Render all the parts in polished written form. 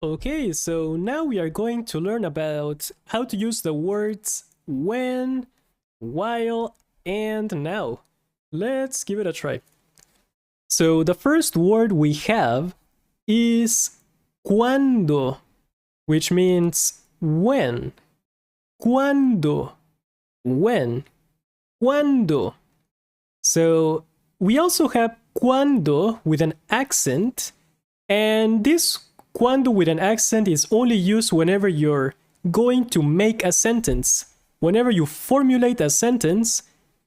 Okay, so now we are going to learn about how to use the words when, while, and now. Let's give it a try. So the first word we have is cuando, which means when. Cuando. When. Cuando. So we also have cuando with an accent, and this cuando with an accent is only used whenever you're going to make a sentence. Whenever you formulate a sentence,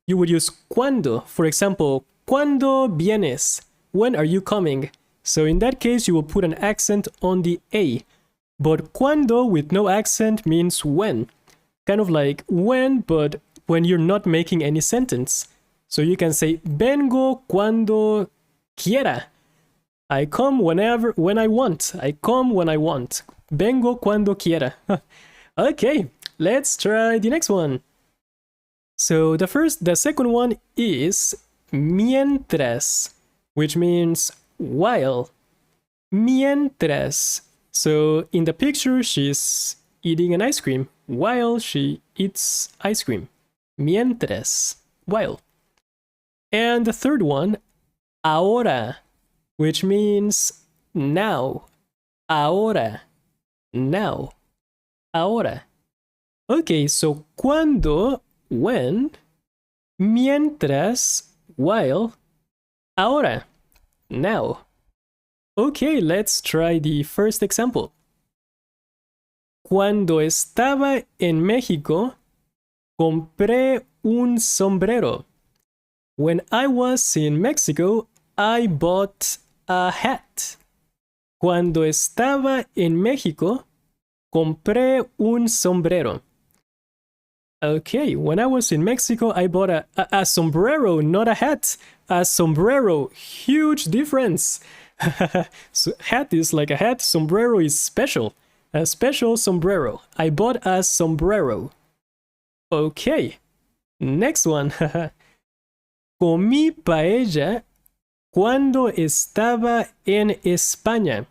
you would use cuando. For example, ¿cuándo vienes? When are you coming? So in that case, you will put an accent on the A. But cuando with no accent means when. Kind of like when, but when you're not making any sentence. So you can say vengo cuando quiera. I come when I want. I come when I want. Vengo cuando quiera. Okay, let's try the next one. So the second one is mientras, which means while. Mientras. So in the picture, she's eating an ice cream while she eats ice cream. Mientras. While. And the third one, ahora, which means now. Ahora. Now. Ahora. Okay, so cuando, when, mientras, while, ahora, now. Okay, let's try the first example. Cuando estaba en México, compré un sombrero. When I was in Mexico, I bought a hat. Cuando estaba en México, compré un sombrero. Okay, when I was in Mexico, I bought a sombrero, not a hat. A sombrero, huge difference. So hat is like a hat, sombrero is special. A special sombrero. I bought a sombrero. Okay, next one. Comí paella cuando estaba en España.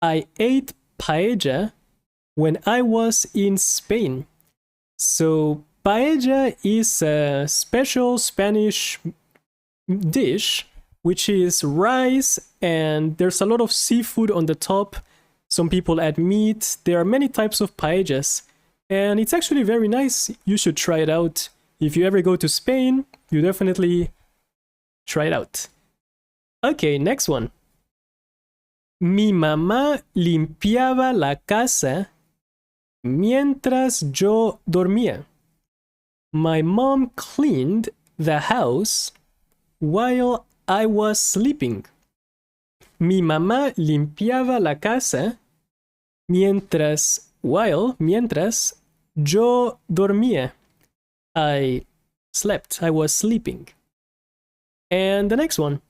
I ate paella when I was in Spain. So paella is a special Spanish dish, which is rice and there's a lot of seafood on the top. Some people add meat. There are many types of paellas, and it's actually very nice. You should try it out. If you ever go to Spain, you definitely try it out. Okay, next one. Mi mamá limpiaba la casa mientras yo dormía. My mom cleaned the house while I was sleeping. Mi mamá limpiaba la casa mientras yo dormía. I slept. I was sleeping. And the next one.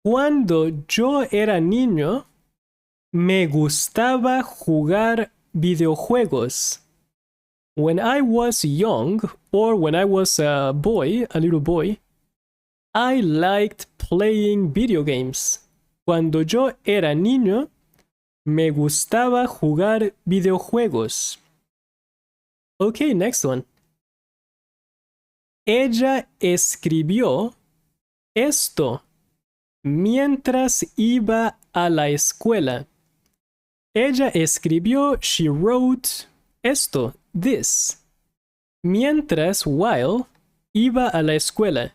Cuando yo era niño, me gustaba jugar videojuegos. When I was young, or when I was a boy, a little boy, I liked playing video games. Cuando yo era niño, me gustaba jugar videojuegos. Okay, next one. Ella escribió esto mientras iba a la escuela. Ella escribió, she wrote esto, this. Mientras, while, iba a la escuela.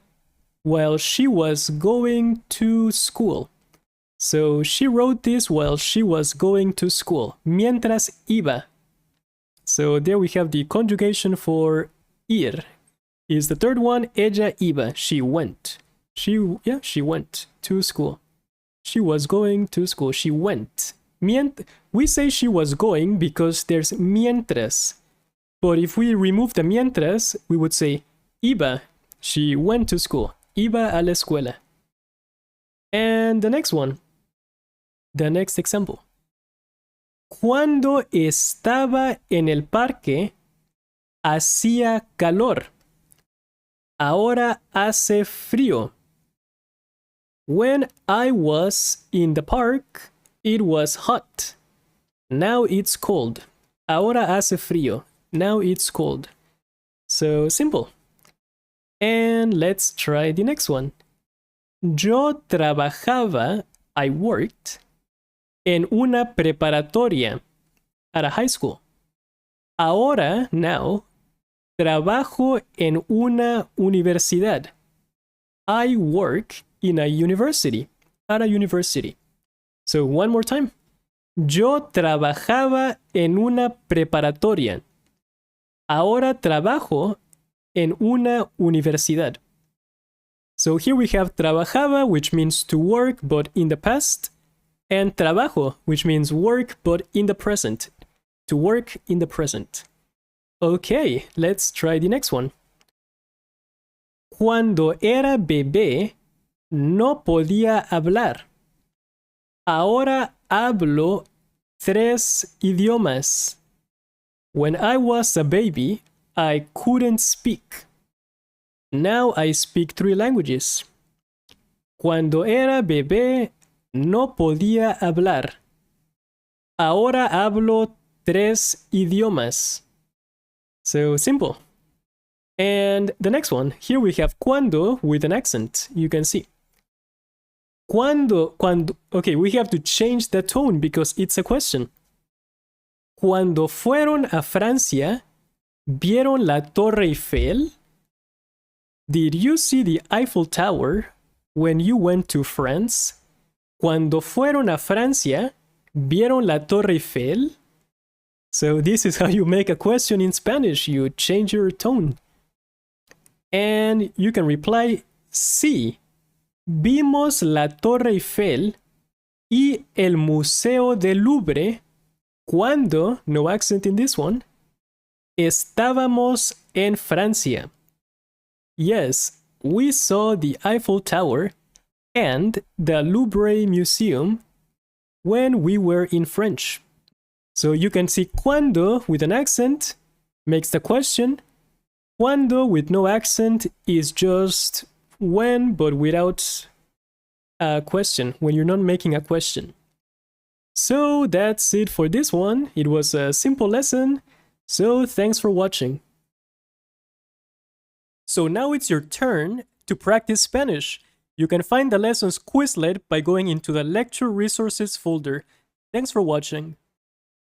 While she was going to school. So she wrote this while she was going to school. Mientras iba. So there we have the conjugation for ir. Is the third one, ella iba, she went. She went to school. She was going to school, she went. We say she was going because there's mientras. But if we remove the mientras, we would say iba, she went to school. Iba a la escuela. And the next one. The next example. Cuando estaba en el parque, hacía calor. Ahora hace frío. When I was in the park, It was hot. Now it's cold. Ahora hace frío. Now it's cold. So simple. And let's try the next one. Yo trabajaba, I worked, en una preparatoria, at a high school. Ahora, now, trabajo en una universidad. I work in a university, at a university. So one more time. Yo trabajaba en una preparatoria. Ahora trabajo en una universidad. So here we have trabajaba, which means to work but in the past, and trabajo, which means work but in the present. To work in the present. Okay, let's try the next one. Cuando era bebé, no podía hablar. Ahora hablo 3 idiomas. When I was a baby, I couldn't speak. Now I speak 3 languages. Cuando era bebé, no podía hablar. Ahora hablo 3 idiomas. So simple. And the next one, here we have cuando with an accent, you can see. Cuando, okay, we have to change the tone because it's a question. Cuando fueron a Francia, ¿vieron la Torre Eiffel? Did you see the Eiffel Tower when you went to France? Cuando fueron a Francia, ¿vieron la Torre Eiffel? So this is how you make a question in Spanish. You change your tone. And you can reply, sí, vimos la Torre Eiffel y el Museo del Louvre cuando, no accent in this one, estábamos en Francia. Yes, we saw the Eiffel Tower and the Louvre Museum when we were in French. So you can see cuando with an accent makes the question. Cuando with no accent is just when, but without a question, when you're not making a question. So that's it for this one. It was a simple lesson. So thanks for watching. So now it's your turn to practice Spanish. You can find the lessons Quizlet by going into the lecture resources folder. Thanks for watching.